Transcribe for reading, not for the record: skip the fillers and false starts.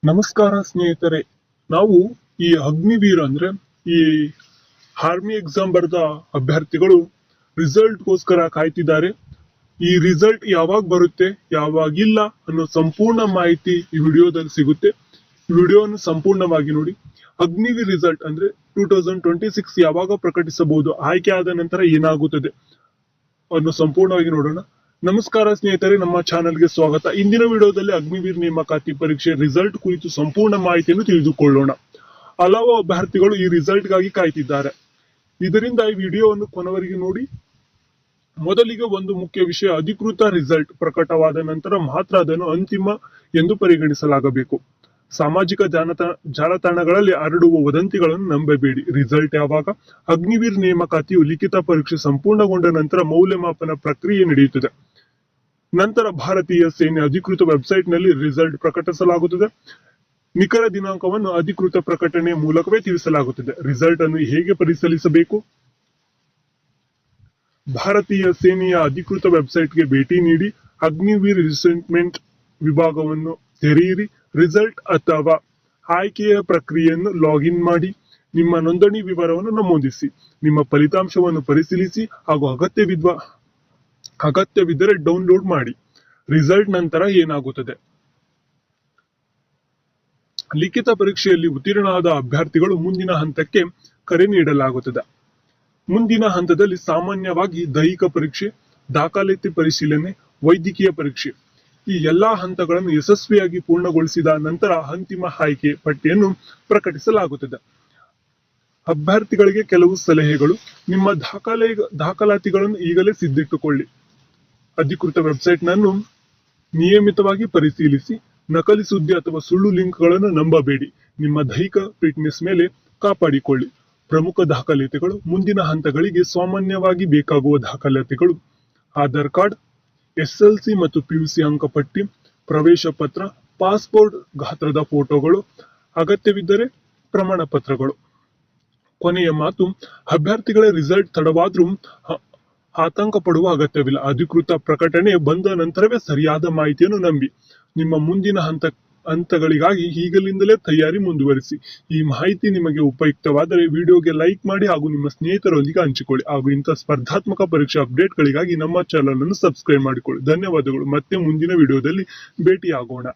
ನಮಸ್ಕಾರ ಸ್ನೇಹಿತರೆ, ನಾವು ಈ ಅಗ್ನಿವೀರ್ ಅಂದ್ರೆ ಈ ಆರ್ಮಿ ಎಕ್ಸಾಮ್ ಬರೆದ ಅಭ್ಯರ್ಥಿಗಳು ರಿಸಲ್ಟ್ ಗೋಸ್ಕರ ಕಾಯ್ತಿದ್ದಾರೆ. ಈ ರಿಸಲ್ಟ್ ಯಾವಾಗ ಬರುತ್ತೆ ಯಾವಾಗಿಲ್ಲ ಅನ್ನೋ ಸಂಪೂರ್ಣ ಮಾಹಿತಿ ಈ ವಿಡಿಯೋದಲ್ಲಿ ಸಿಗುತ್ತೆ. ಈ ವಿಡಿಯೋವನ್ನು ಸಂಪೂರ್ಣವಾಗಿ ನೋಡಿ. ಅಗ್ನಿವೀರ್ ರಿಸಲ್ಟ್ ಅಂದ್ರೆ 2026 ಯಾವಾಗ ಪ್ರಕಟಿಸಬಹುದು, ಆಯ್ಕೆ ಆದ ನಂತರ ಏನಾಗುತ್ತದೆ ಅನ್ನೋ ಸಂಪೂರ್ಣವಾಗಿ ನೋಡೋಣ. ನಮಸ್ಕಾರ ಸ್ನೇಹಿತರೆ, ನಮ್ಮ ಚಾನೆಲ್ಗೆ ಸ್ವಾಗತ. ಇಂದಿನ ವಿಡಿಯೋದಲ್ಲಿ ಅಗ್ನಿವೀರ್ ನೇಮಕಾತಿ ಪರೀಕ್ಷೆ ರಿಸಲ್ಟ್ ಕುರಿತು ಸಂಪೂರ್ಣ ಮಾಹಿತಿಯನ್ನು ತಿಳಿದುಕೊಳ್ಳೋಣ. ಹಲವು ಅಭ್ಯರ್ಥಿಗಳು ಈ ರಿಸಲ್ಟ್ ಗಾಗಿ ಕಾಯ್ತಿದ್ದಾರೆ. ಇದರಿಂದ ಈ ವಿಡಿಯೋವನ್ನು ಕೊನೆವರೆಗೆ ನೋಡಿ. ಮೊದಲಿಗೆ ಒಂದು ಮುಖ್ಯ ವಿಷಯ, ಅಧಿಕೃತ ರಿಸಲ್ಟ್ ಪ್ರಕಟವಾದ ನಂತರ ಮಾತ್ರ ಅದನ್ನು ಅಂತಿಮ ಎಂದು ಪರಿಗಣಿಸಲಾಗಬೇಕು. ಸಾಮಾಜಿಕ ಜಾಲತಾಣಗಳಲ್ಲಿ ಹರಡುವ ವದಂತಿಗಳನ್ನು ನಂಬಬೇಡಿ. ರಿಸಲ್ಟ್ ಯಾವಾಗ? ಅಗ್ನಿವೀರ್ ನೇಮಕಾತಿಯು ಲಿಖಿತ ಪರೀಕ್ಷೆ ಸಂಪೂರ್ಣಗೊಂಡ ನಂತರ ಮೌಲ್ಯಮಾಪನ ಪ್ರಕ್ರಿಯೆ ನಡೆಯುತ್ತದೆ. ನಂತರ ಭಾರತೀಯ ಸೇನೆ ಅಧಿಕೃತ ವೆಬ್ಸೈಟ್ ನಲ್ಲಿ ರಿಸಲ್ಟ್ ಪ್ರಕಟಿಸಲಾಗುತ್ತದೆ. ನಿಖರ ದಿನಾಂಕವನ್ನು ಅಧಿಕೃತ ಪ್ರಕಟಣೆ ಮೂಲಕವೇ ತಿಳಿಸಲಾಗುತ್ತದೆ. ರಿಸಲ್ಟ್ ಅನ್ನು ಹೇಗೆ ಪರಿಶೀಲಿಸಬೇಕು? ಭಾರತೀಯ ಸೇನೆಯ ಅಧಿಕೃತ ವೆಬ್ಸೈಟ್ಗೆ ಭೇಟಿ ನೀಡಿ ಅಗ್ನಿವೀರ್ ರಿಸೆಂಟ್ಮೆಂಟ್ ವಿಭಾಗವನ್ನು ತೆರೆಯಿರಿ. ರಿಸಲ್ಟ್ ಅಥವಾ ಆಯ್ಕೆಯ ಪ್ರಕ್ರಿಯೆಯನ್ನು ಲಾಗಿನ್ ಮಾಡಿ ನಿಮ್ಮ ನೋಂದಣಿ ವಿವರವನ್ನು ನಮೂದಿಸಿ. ನಿಮ್ಮ ಫಲಿತಾಂಶವನ್ನು ಪರಿಶೀಲಿಸಿ ಹಾಗೂ ಅಗತ್ಯವಿದ್ದರೆ ಡೌನ್ಲೋಡ್ ಮಾಡಿ. ರಿಸಲ್ಟ್ ನಂತರ ಏನಾಗುತ್ತದೆ? ಲಿಖಿತ ಪರೀಕ್ಷೆಯಲ್ಲಿ ಉತ್ತೀರ್ಣರಾದ ಅಭ್ಯರ್ಥಿಗಳು ಮುಂದಿನ ಹಂತಕ್ಕೆ ಕರೆ ನೀಡಲಾಗುತ್ತದೆ. ಮುಂದಿನ ಹಂತದಲ್ಲಿ ಸಾಮಾನ್ಯವಾಗಿ ದೈಹಿಕ ಪರೀಕ್ಷೆ, ದಾಖಲಾತಿ ಪರಿಶೀಲನೆ, ವೈದ್ಯಕೀಯ ಪರೀಕ್ಷೆ ಈ ಎಲ್ಲಾ ಹಂತಗಳನ್ನು ಯಶಸ್ವಿಯಾಗಿ ಪೂರ್ಣಗೊಳಿಸಿದ ನಂತರ ಅಂತಿಮ ಆಯ್ಕೆ ಪಟ್ಟಿಯನ್ನು ಪ್ರಕಟಿಸಲಾಗುತ್ತದೆ. ಅಭ್ಯರ್ಥಿಗಳಿಗೆ ಕೆಲವು ಸಲಹೆಗಳು. ನಿಮ್ಮ ದಾಖಲಾತಿಗಳನ್ನು ಈಗಲೇ ಸಿದ್ಧಿಟ್ಟುಕೊಳ್ಳಿ. ಅಧಿಕೃತ ವೆಬ್ಸೈಟ್ ನನ್ನು ನಿಯಮಿತವಾಗಿ ಪರಿಶೀಲಿಸಿ. ನಕಲಿ ಸುದ್ದಿ ಅಥವಾ ಸುಳ್ಳು ಲಿಂಕ್ ಗಳನ್ನು ನಂಬಬೇಡಿ. ನಿಮ್ಮ ದೈಹಿಕ ಫಿಟ್ನೆಸ್ ಮೇಲೆ ಕಾಪಾಡಿಕೊಳ್ಳಿ. ಪ್ರಮುಖ ದಾಖಲಾತಿಗಳು. ಮುಂದಿನ ಹಂತಗಳಿಗೆ ಸಾಮಾನ್ಯವಾಗಿ ಬೇಕಾಗುವ ದಾಖಲಾತಿಗಳು: ಆಧಾರ್ ಕಾರ್ಡ್, SSLC ಮತ್ತು PUC ಅಂಕಪಟ್ಟಿ, ಪ್ರವೇಶ ಪತ್ರ, ಪಾಸ್ಪೋರ್ಟ್ ಗಾತ್ರದ ಫೋಟೋಗಳು, ಅಗತ್ಯವಿದ್ದರೆ ಪ್ರಮಾಣ ಪತ್ರಗಳು. ಕೊನೆಯ ಮಾತು, ಅಭ್ಯರ್ಥಿಗಳ ರಿಸಲ್ಟ್ ತಡವಾದ್ರೂ ಆತಂಕ ಪಡುವ ಅಗತ್ಯವಿಲ್ಲ. ಅಧಿಕೃತ ಪ್ರಕಟಣೆ ಬಂದ ನಂತರವೇ ಸರಿಯಾದ ಮಾಹಿತಿಯನ್ನು ನಂಬಿ. ನಿಮ್ಮ ಮುಂದಿನ ಹಂತಗಳಿಗಾಗಿ ಈಗಲಿಂದಲೇ ತಯಾರಿ ಮುಂದುವರಿಸಿ. ಈ ಮಾಹಿತಿ ನಿಮಗೆ ಉಪಯುಕ್ತವಾದರೆ ವಿಡಿಯೋಗೆ ಲೈಕ್ ಮಾಡಿ ಹಾಗೂ ನಿಮ್ಮ ಸ್ನೇಹಿತರೊಂದಿಗೆ ಹಂಚಿಕೊಳ್ಳಿ. ಹಾಗೂ ಇಂಥ ಸ್ಪರ್ಧಾತ್ಮಕ ಪರೀಕ್ಷಾ ಅಪ್ಡೇಟ್ಗಳಿಗಾಗಿ ನಮ್ಮ ಚಾನೆಲ್ ಅನ್ನು ಸಬ್ಸ್ಕ್ರೈಬ್ ಮಾಡಿಕೊಳ್ಳಿ. ಧನ್ಯವಾದಗಳು. ಮತ್ತೆ ಮುಂದಿನ ವಿಡಿಯೋದಲ್ಲಿ ಭೇಟಿಯಾಗೋಣ.